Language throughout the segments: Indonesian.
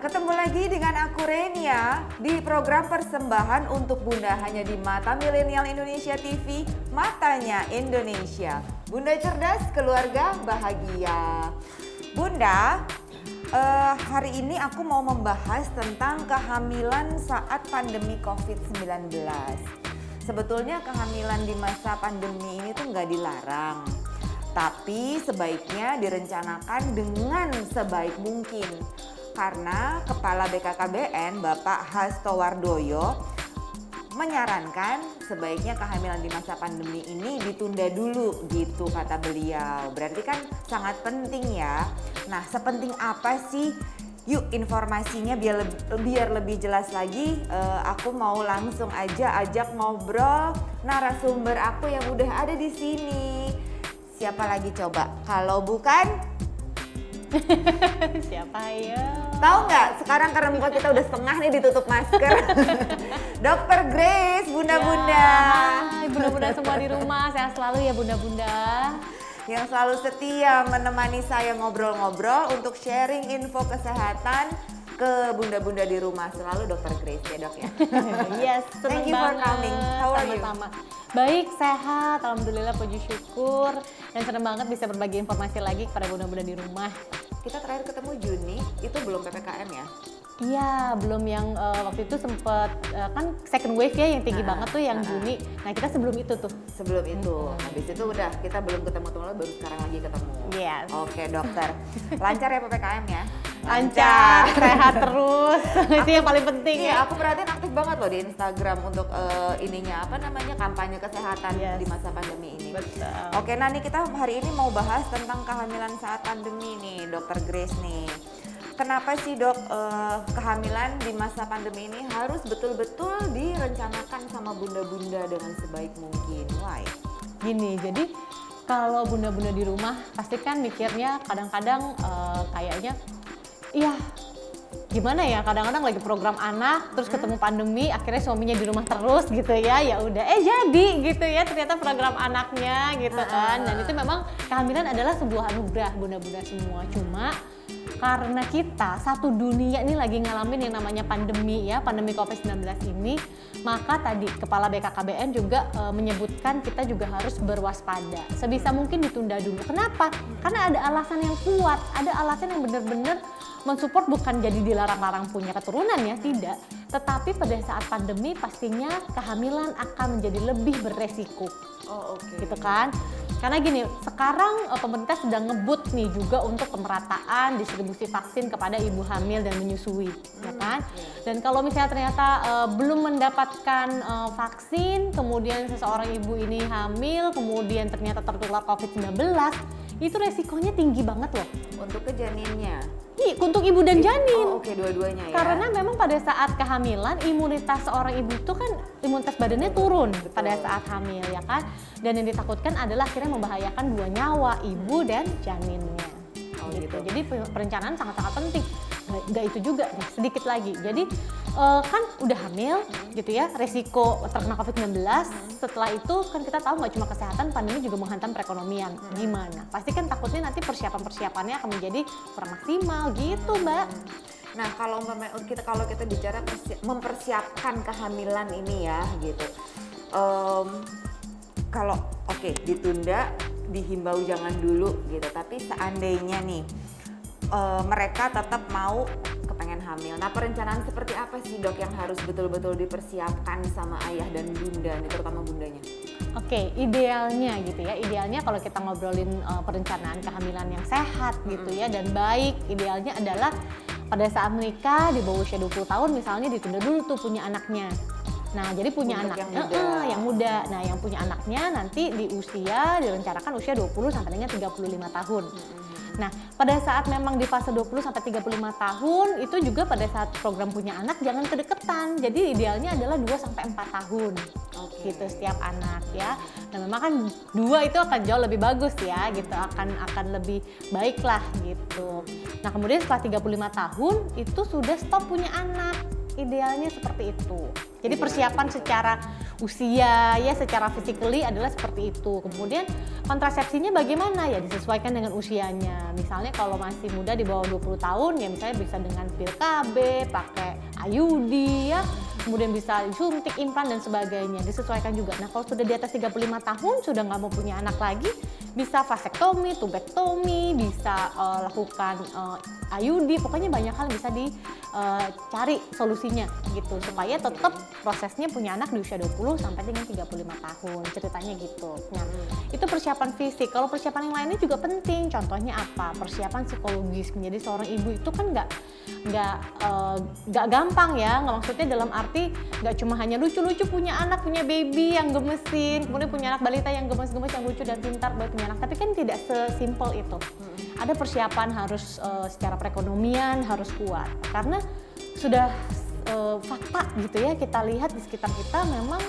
ketemu lagi dengan aku Renia di program persembahan untuk Bunda hanya di Mata Milenial Indonesia TV, Matanya Indonesia. Bunda cerdas, keluarga bahagia. Bunda, hari ini aku mau membahas tentang kehamilan saat pandemi COVID-19. Sebetulnya kehamilan di masa pandemi ini tuh nggak dilarang, tapi sebaiknya direncanakan dengan sebaik mungkin. Karena Kepala BKKBN Bapak Hasto Wardoyo menyarankan sebaiknya kehamilan di masa pandemi ini ditunda dulu gitu kata beliau. Berarti kan sangat penting ya. Nah, sepenting apa sih? Yuk informasinya biar lebih jelas lagi, aku mau langsung aja ajak ngobrol narasumber aku yang udah ada di sini. Siapa lagi coba? Kalau bukan siapa ya? Tahu nggak? Sekarang karena muka kita udah setengah nih ditutup masker. Dr. Grace, bunda-bunda. Hai bunda-bunda semua di rumah, sehat selalu ya bunda-bunda. Yang selalu setia menemani saya ngobrol-ngobrol untuk sharing info kesehatan ke bunda-bunda di rumah. Selalu Dr. Grace ya dok ya. Yes, Thank you for coming. How are you? Sama-sama. Baik, sehat, alhamdulillah, puji syukur. Dan senang banget bisa berbagi informasi lagi kepada bunda-bunda di rumah. Kita terakhir ketemu Juni, itu belum PPKM ya? Iya, belum yang waktu itu sempet kan second wave ya yang tinggi banget tuh yang Juni. Nah kita sebelum itu tuh. Sebelum itu, habis itu udah kita belum ketemu baru sekarang lagi ketemu. Yes. Oke dokter, lancar ya PPKM ya? Lancar, sehat terus. Itu yang paling penting Iya, ya. aku perhatiin aktif banget loh di Instagram untuk kampanye kesehatan di masa pandemi ini. Betul. Oke, nah nih kita hari ini mau bahas tentang kehamilan saat pandemi nih, Dokter Grace nih. Kenapa sih dok kehamilan di masa pandemi ini harus betul-betul direncanakan sama bunda-bunda dengan sebaik mungkin? Why? Gini, jadi kalau bunda-bunda di rumah pasti kan mikirnya kadang-kadang kayaknya, iya gimana ya, kadang-kadang lagi program anak terus ketemu pandemi akhirnya suaminya di rumah terus gitu ya, ya udah jadi gitu ya ternyata program anaknya gitu kan. Dan itu memang kehamilan adalah sebuah anugerah bunda-bunda semua, cuma karena kita satu dunia ini lagi ngalamin yang namanya pandemi ya, pandemi COVID-19 ini, maka tadi Kepala BKKBN juga menyebutkan kita juga harus berwaspada. Sebisa mungkin ditunda dulu. Kenapa? Karena ada alasan yang kuat, ada alasan yang benar-benar mensupport, bukan jadi dilarang-larang punya keturunan ya, tidak. Tetapi pada saat pandemi pastinya kehamilan akan menjadi lebih beresiko. Oh oke. Gitu kan? Karena gini, sekarang pemerintah sedang ngebut nih juga untuk pemerataan distribusi vaksin kepada ibu hamil dan menyusui, ya kan? Dan kalau misalnya ternyata belum mendapatkan vaksin, kemudian seseorang ibu ini hamil, kemudian ternyata tertular COVID-19, itu resikonya tinggi banget loh. Untuk ke janinnya? Untuk ibu dan janin. Oh oke, dua-duanya ya? Karena memang pada saat kehamilan imunitas seorang ibu itu kan imunitas badannya turun pada saat hamil ya kan. Dan yang ditakutkan adalah akhirnya membahayakan dua nyawa, ibu dan janinnya. Oh, gitu. Jadi perencanaan sangat-sangat penting. Nggak itu juga nih, sedikit lagi. Jadi kan udah hamil gitu ya, resiko terkena COVID-19. Setelah itu kan kita tahu nggak cuma kesehatan, pandemi juga menghantam perekonomian. Gimana? Pasti kan takutnya nanti persiapan-persiapannya akan menjadi kurang maksimal gitu, Mbak. Nah kalau kita bicara mempersiapkan kehamilan ini ya gitu. Kalau ditunda, dihimbau jangan dulu gitu. Tapi seandainya nih mereka tetap mau kepengen hamil. Nah perencanaan seperti apa sih dok yang harus betul-betul dipersiapkan sama ayah dan bunda, nih, terutama bundanya? Oke, idealnya gitu ya. Idealnya kalau kita ngobrolin perencanaan kehamilan yang sehat gitu ya dan baik, idealnya adalah pada saat menikah di bawah usia 20 tahun misalnya ditunda dulu tuh punya anaknya. Nah, jadi punya anak yang muda. Nah, yang punya anaknya nanti di usia direncanakan usia 20 sampai dengan 35 tahun. Nah, pada saat memang di fase 20 sampai 35 tahun itu juga pada saat program punya anak jangan kedeketan. Jadi idealnya adalah 2 sampai 4 tahun. Gitu setiap anak ya. Nah, memang kan 2 itu akan jauh lebih bagus ya gitu, akan lebih baik lah gitu. Nah, kemudian setelah 35 tahun itu sudah stop punya anak. idealnya seperti itu. Jadi Idealnya persiapan begitu. secara usia ya, secara physically adalah seperti itu. Kemudian kontrasepsinya bagaimana ya, disesuaikan dengan usianya. Misalnya kalau masih muda di bawah 20 tahun ya misalnya bisa dengan pil KB, pakai IUD ya. Kemudian bisa suntik, implan dan sebagainya, disesuaikan juga. Nah kalau sudah di atas 35 tahun, sudah nggak mau punya anak lagi, bisa vasektomi, tubektomi, bisa lakukan IUD, pokoknya banyak hal bisa dicari solusinya gitu, supaya tetap prosesnya punya anak di usia 20 sampai dengan 35 tahun, ceritanya gitu. Nah itu persiapan fisik. Kalau persiapan yang lainnya juga penting, contohnya apa? Persiapan psikologis. Menjadi seorang ibu itu kan nggak gampang ya, nggak, maksudnya dalam arti nggak cuma hanya lucu-lucu punya anak, punya baby yang gemesin, kemudian punya anak balita yang gemes-gemes, yang lucu dan pintar buat punya anak, tapi kan tidak sesimpel itu. Ada persiapan harus secara perekonomian harus kuat, karena sudah fakta gitu ya, kita lihat di sekitar kita memang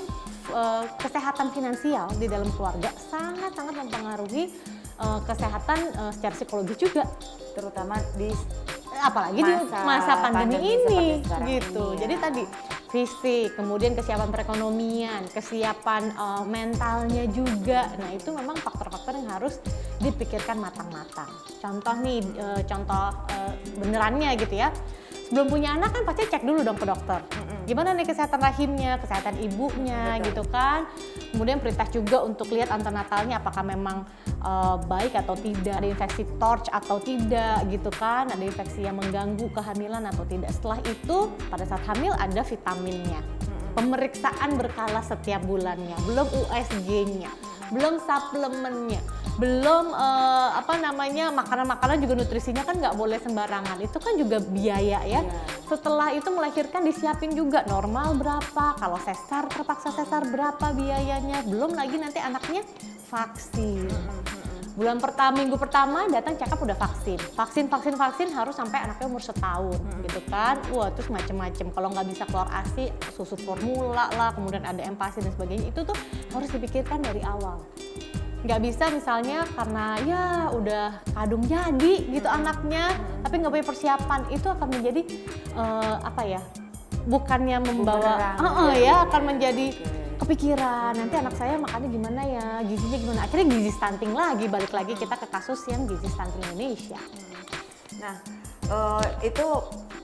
kesehatan finansial di dalam keluarga sangat-sangat mempengaruhi kesehatan secara psikologis juga, Terutama di apalagi di masa pandemi ini seperti sekarang gitu. ini, ya. Jadi tadi fisik, kemudian kesiapan perekonomian, kesiapan mentalnya juga. Nah itu memang faktor-faktor yang harus dipikirkan matang-matang. Contoh nih, benerannya gitu ya. Sebelum punya anak kan pasti cek dulu dong ke dokter. Gimana nih kesehatan rahimnya, kesehatan ibunya. Betul. Gitu kan. Kemudian prioritas juga untuk lihat antenatalnya apakah memang baik atau tidak, ada infeksi torch atau tidak gitu kan, ada infeksi yang mengganggu kehamilan atau tidak. Setelah itu pada saat hamil ada vitaminnya, pemeriksaan berkala setiap bulannya, belum USG-nya, belum suplemennya, belum makanan-makanan juga nutrisinya kan nggak boleh sembarangan, itu kan juga biaya ya. Setelah itu melahirkan disiapin juga normal berapa, kalau sesar terpaksa sesar berapa biayanya, belum lagi nanti anaknya vaksin. Minggu pertama datang check up udah vaksin harus sampai anaknya umur setahun gitu kan. Wah terus macem-macem, kalau nggak bisa keluar ASI, susu formula lah, kemudian ada empasi dan sebagainya, itu tuh harus dipikirkan dari awal. Nggak bisa misalnya karena ya udah kadung jadi gitu anaknya, tapi nggak punya persiapan, itu akan menjadi bukannya membawa akan menjadi kepikiran nanti anak saya makannya gimana ya, gizinya gimana, akhirnya gizi stunting lagi, balik lagi kita ke kasus yang gizi stunting Indonesia. Nah, itu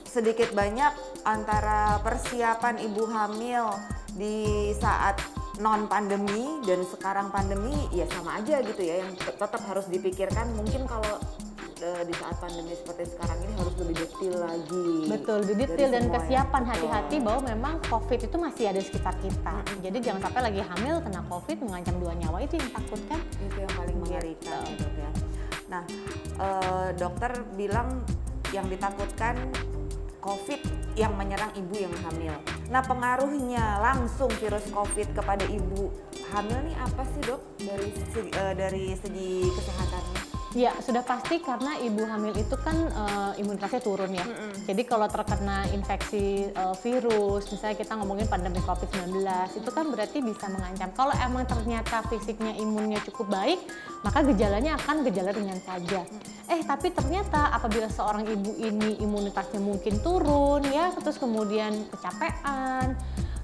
sedikit banyak antara persiapan ibu hamil di saat non pandemi dan sekarang pandemi ya sama aja gitu ya, yang tetap harus dipikirkan. Mungkin kalau di saat pandemi seperti sekarang ini harus lebih detail lagi. Betul, lebih detail dari dan semua kesiapan, ya. hati-hati bahwa memang COVID itu masih ada di sekitar kita. Jadi jangan sampai lagi hamil kena COVID mengancam 2 nyawa, itu yang takutkan. Itu yang paling mengerikan ya, Dok ya. Nah, dokter bilang yang ditakutkan COVID yang menyerang ibu yang hamil. Nah, pengaruhnya langsung virus COVID kepada ibu hamil nih apa sih, Dok? Dari segi kesehatannya? Ya sudah pasti, karena ibu hamil itu kan imunitasnya turun ya. Jadi kalau terkena infeksi virus, misalnya kita ngomongin pandemi COVID-19, itu kan berarti bisa mengancam. Kalau emang ternyata fisiknya imunnya cukup baik, maka gejalanya akan gejala ringan saja. Tapi ternyata apabila seorang ibu ini imunitasnya mungkin turun ya, terus kemudian kecapean,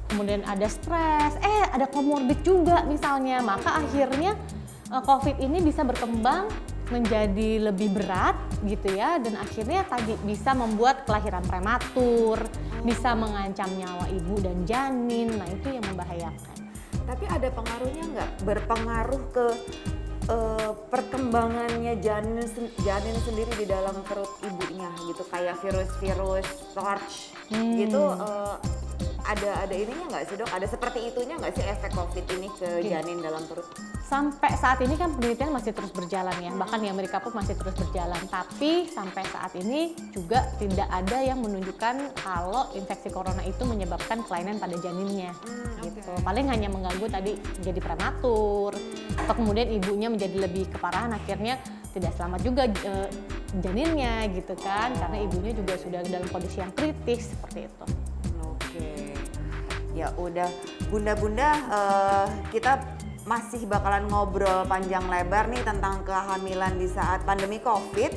kemudian ada stres, ada komorbid juga misalnya, maka akhirnya COVID ini bisa berkembang menjadi lebih berat gitu ya, dan akhirnya tadi bisa membuat kelahiran prematur, bisa mengancam nyawa ibu dan janin. Nah itu yang membahayakan. Tapi ada pengaruhnya nggak? Berpengaruh ke perkembangannya janin sendiri di dalam perut ibunya gitu, kayak virus-virus torch gitu. Ada ininya nggak sih, Dok? Ada seperti itunya nggak sih efek COVID ini ke janin dalam perut? Sampai saat ini kan penelitian masih terus berjalan ya, bahkan di Amerika pun masih terus berjalan. Tapi sampai saat ini juga tidak ada yang menunjukkan kalau infeksi corona itu menyebabkan kelainan pada janinnya. Gitu. Paling hanya mengganggu tadi jadi prematur, atau kemudian ibunya menjadi lebih keparahan, akhirnya tidak selamat juga janinnya gitu kan, karena ibunya juga sudah dalam kondisi yang kritis seperti itu. Ya udah, bunda-bunda, kita masih bakalan ngobrol panjang lebar nih tentang kehamilan di saat pandemi COVID.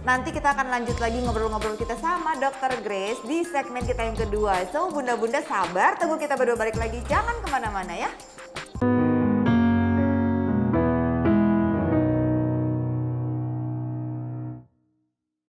Nanti kita akan lanjut lagi ngobrol-ngobrol kita sama Dokter Grace di segmen kita yang kedua. So bunda-bunda sabar, tunggu kita berdua balik lagi. Jangan kemana-mana ya.